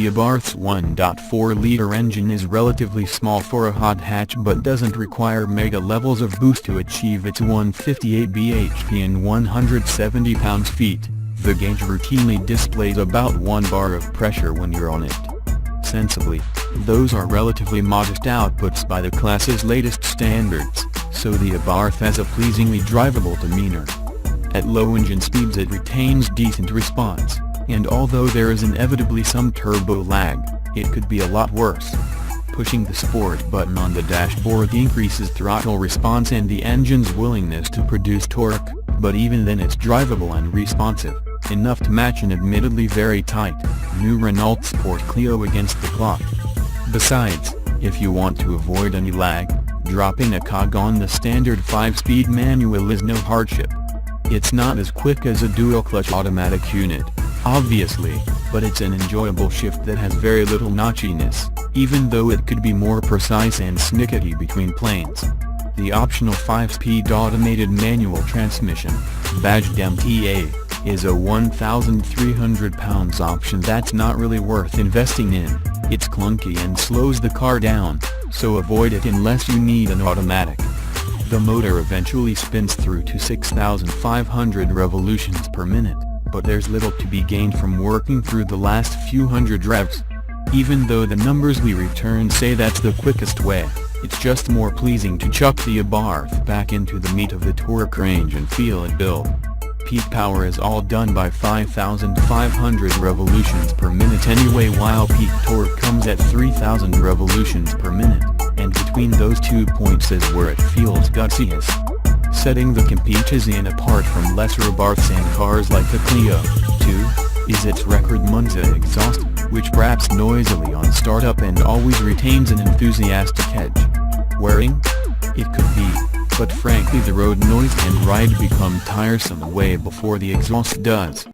The Abarth's 1.4-liter engine is relatively small for a hot hatch but doesn't require mega levels of boost to achieve its 158 bhp and 170 pounds-feet. The gauge routinely displays about 1 bar of pressure when you're on it. Sensibly, those are relatively modest outputs by the class's latest standards, so the Abarth has a pleasingly drivable demeanor. At low engine speeds it retains decent response, and although there is inevitably some turbo lag, it could be a lot worse. Pushing the sport button on the dashboard increases throttle response and the engine's willingness to produce torque, but even then it's drivable and responsive, enough to match an admittedly very tight, new Renault Sport Clio against the clock. Besides, if you want to avoid any lag, dropping a cog on the standard 5-speed manual is no hardship. It's not as quick as a dual-clutch automatic unit, obviously, but it's an enjoyable shift that has very little notchiness, even though it could be more precise and snickety between planes. The optional 5-speed automated manual transmission, badged MTA, is a 1,300 pounds option that's not really worth investing in. It's clunky and slows the car down, so avoid it unless you need an automatic. The motor eventually spins through to 6,500 revolutions per minute, but there's little to be gained from working through the last few hundred revs. Even though the numbers we return say that's the quickest way, it's just more pleasing to chuck the Abarth back into the meat of the torque range and feel it build. Peak power is all done by 5,500 revolutions per minute anyway, while peak torque comes at 3,000 revolutions per minute, and between those 2 points is where it feels gutsiest. Setting the Competizione apart from lesser Abarths and cars like the Clio, too, is its record Monza exhaust, which raps noisily on startup and always retains an enthusiastic edge. Wearing? It could be, but frankly the road noise and ride become tiresome way before the exhaust does.